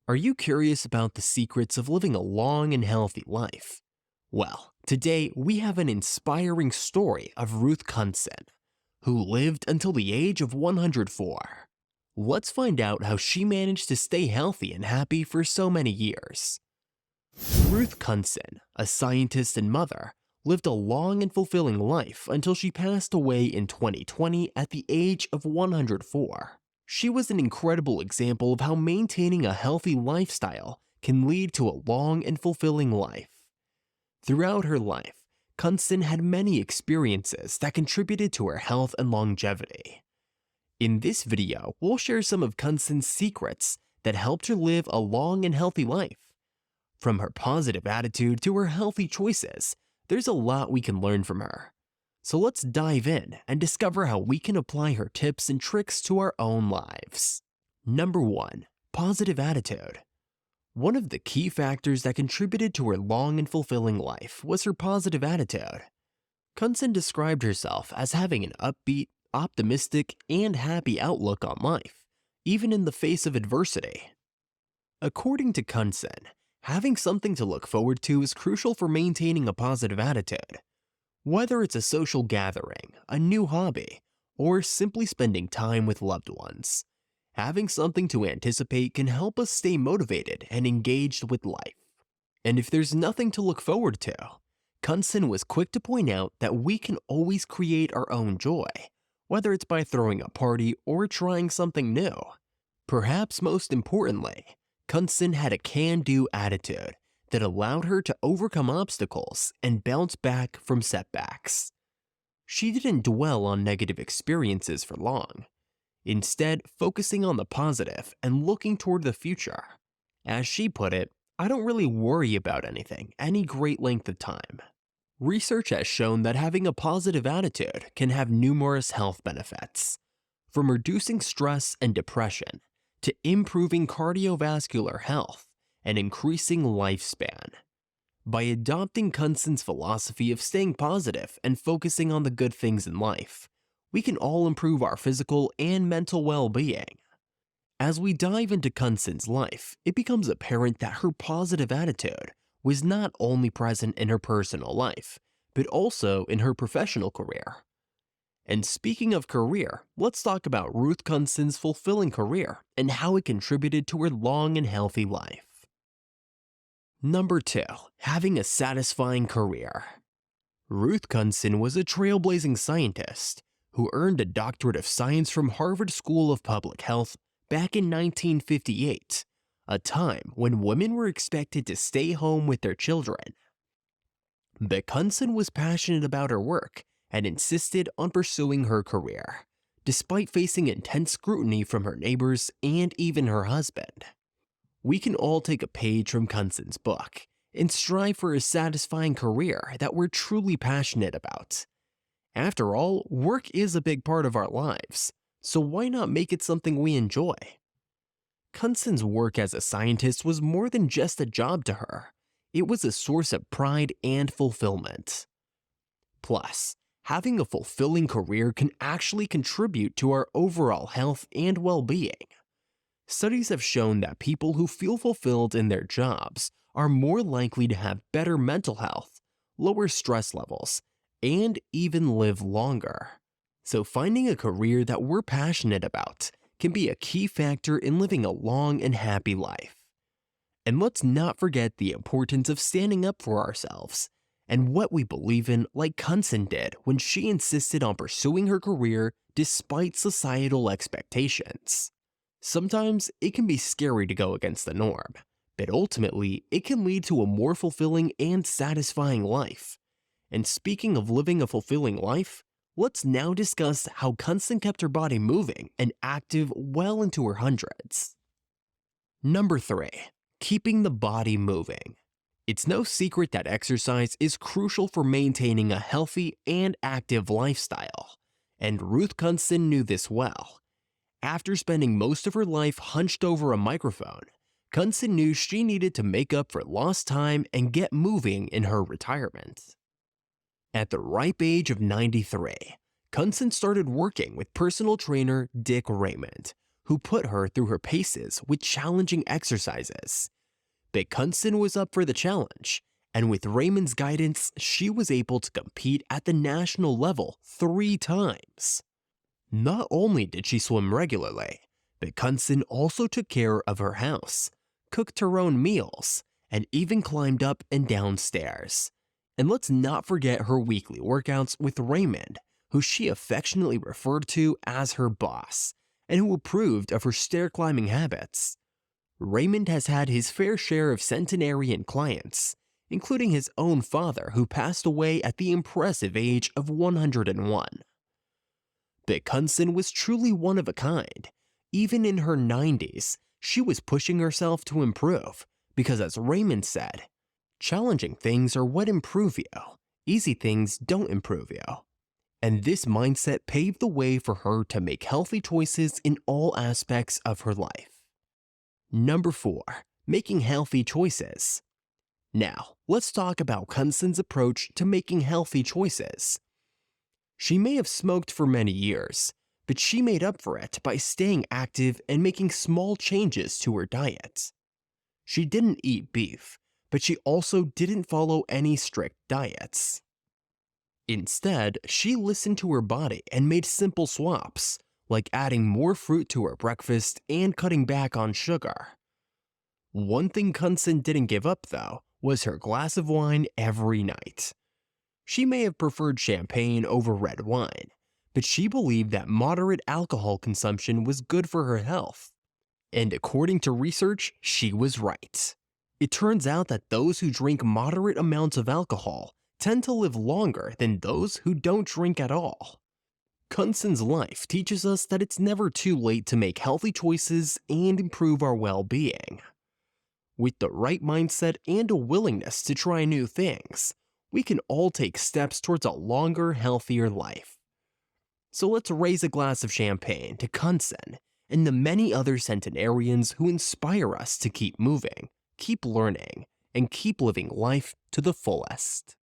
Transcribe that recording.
Are you curious about the secrets of living a long and healthy life? Well, today we have an inspiring story of Ruth Kundsin, who lived until the age of 104. Let's find out how she managed to stay healthy and happy for so many years. Ruth Kundsin, a scientist and mother, lived a long and fulfilling life until she passed away in 2020 at the age of 104. She was an incredible example of how maintaining a healthy lifestyle can lead to a long and fulfilling life. Throughout her life, Kundsin had many experiences that contributed to her health and longevity. In this video, we'll share some of Kundsin's secrets that helped her live a long and healthy life. From her positive attitude to her healthy choices, there's a lot we can learn from her. So let's dive in and discover how we can apply her tips and tricks to our own lives. Number 1. Positive attitude. One of the key factors that contributed to her long and fulfilling life was her positive attitude. Kundsin described herself as having an upbeat, optimistic, and happy outlook on life, even in the face of adversity. According to Kundsin, having something to look forward to is crucial for maintaining a positive attitude. Whether it's a social gathering, a new hobby, or simply spending time with loved ones, having something to anticipate can help us stay motivated and engaged with life. And if there's nothing to look forward to, Kundsin was quick to point out that we can always create our own joy, whether it's by throwing a party or trying something new. Perhaps most importantly, Kundsin had a can-do attitude that allowed her to overcome obstacles and bounce back from setbacks. She didn't dwell on negative experiences for long, instead focusing on the positive and looking toward the future. As she put it, "I don't really worry about anything any great length of time." Research has shown that having a positive attitude can have numerous health benefits, from reducing stress and depression to improving cardiovascular health and increasing lifespan. By adopting Kundsin's philosophy of staying positive and focusing on the good things in life, we can all improve our physical and mental well-being. As we dive into Kundsin's life, it becomes apparent that her positive attitude was not only present in her personal life, but also in her professional career. And speaking of career, let's talk about Ruth Kundsin's fulfilling career and how it contributed to her long and healthy life. Number 2. Having a satisfying career. Ruth Kundsin was a trailblazing scientist who earned a doctorate of science from Harvard School of Public Health back in 1958, a time when women were expected to stay home with their children. But Kundsin was passionate about her work and insisted on pursuing her career, despite facing intense scrutiny from her neighbors and even her husband. We can all take a page from Kundsin's book and strive for a satisfying career that we're truly passionate about. After all, work is a big part of our lives, so why not make it something we enjoy? Kundsin's work as a scientist was more than just a job to her. It was a source of pride and fulfillment. Plus, having a fulfilling career can actually contribute to our overall health and well-being. Studies have shown that people who feel fulfilled in their jobs are more likely to have better mental health, lower stress levels, and even live longer. So finding a career that we're passionate about can be a key factor in living a long and happy life. And let's not forget the importance of standing up for ourselves and what we believe in, like Kundsin did when she insisted on pursuing her career despite societal expectations. Sometimes it can be scary to go against the norm, but ultimately it can lead to a more fulfilling and satisfying life. And speaking of living a fulfilling life, let's now discuss how Kundsin kept her body moving and active well into her hundreds. Number 3. Keeping the body moving. It's no secret that exercise is crucial for maintaining a healthy and active lifestyle, and Ruth Kundsin knew this well. After spending most of her life hunched over a microphone, Kundsin knew she needed to make up for lost time and get moving in her retirement. At the ripe age of 93, Kundsin started working with personal trainer Dick Raymond, who put her through her paces with challenging exercises. But Kundsin was up for the challenge, and with Raymond's guidance, she was able to compete at the national level 3 times. Not only did she swim regularly, but Kundsin also took care of her house, cooked her own meals, and even climbed up and down stairs. And let's not forget her weekly workouts with Raymond, who she affectionately referred to as her boss, and who approved of her stair climbing habits. Raymond has had his fair share of centenarian clients, including his own father who passed away at the impressive age of 101. But Kundsin was truly one of a kind. Even in her 90s, she was pushing herself to improve, because as Raymond said, challenging things are what improve you. Easy things don't improve you. And this mindset paved the way for her to make healthy choices in all aspects of her life. Number 4. Making healthy choices. Now, let's talk about Kundsin's approach to making healthy choices. She may have smoked for many years, but she made up for it by staying active and making small changes to her diet. She didn't eat beef, but she also didn't follow any strict diets. Instead, she listened to her body and made simple swaps, like adding more fruit to her breakfast and cutting back on sugar. One thing Kundsin didn't give up, though, was her glass of wine every night. She may have preferred champagne over red wine, but she believed that moderate alcohol consumption was good for her health. And according to research, she was right. It turns out that those who drink moderate amounts of alcohol tend to live longer than those who don't drink at all. Kundsin's life teaches us that it's never too late to make healthy choices and improve our well-being. With the right mindset and a willingness to try new things, we can all take steps towards a longer, healthier life. So let's raise a glass of champagne to Kundsin and the many other centenarians who inspire us to keep moving, keep learning, and keep living life to the fullest.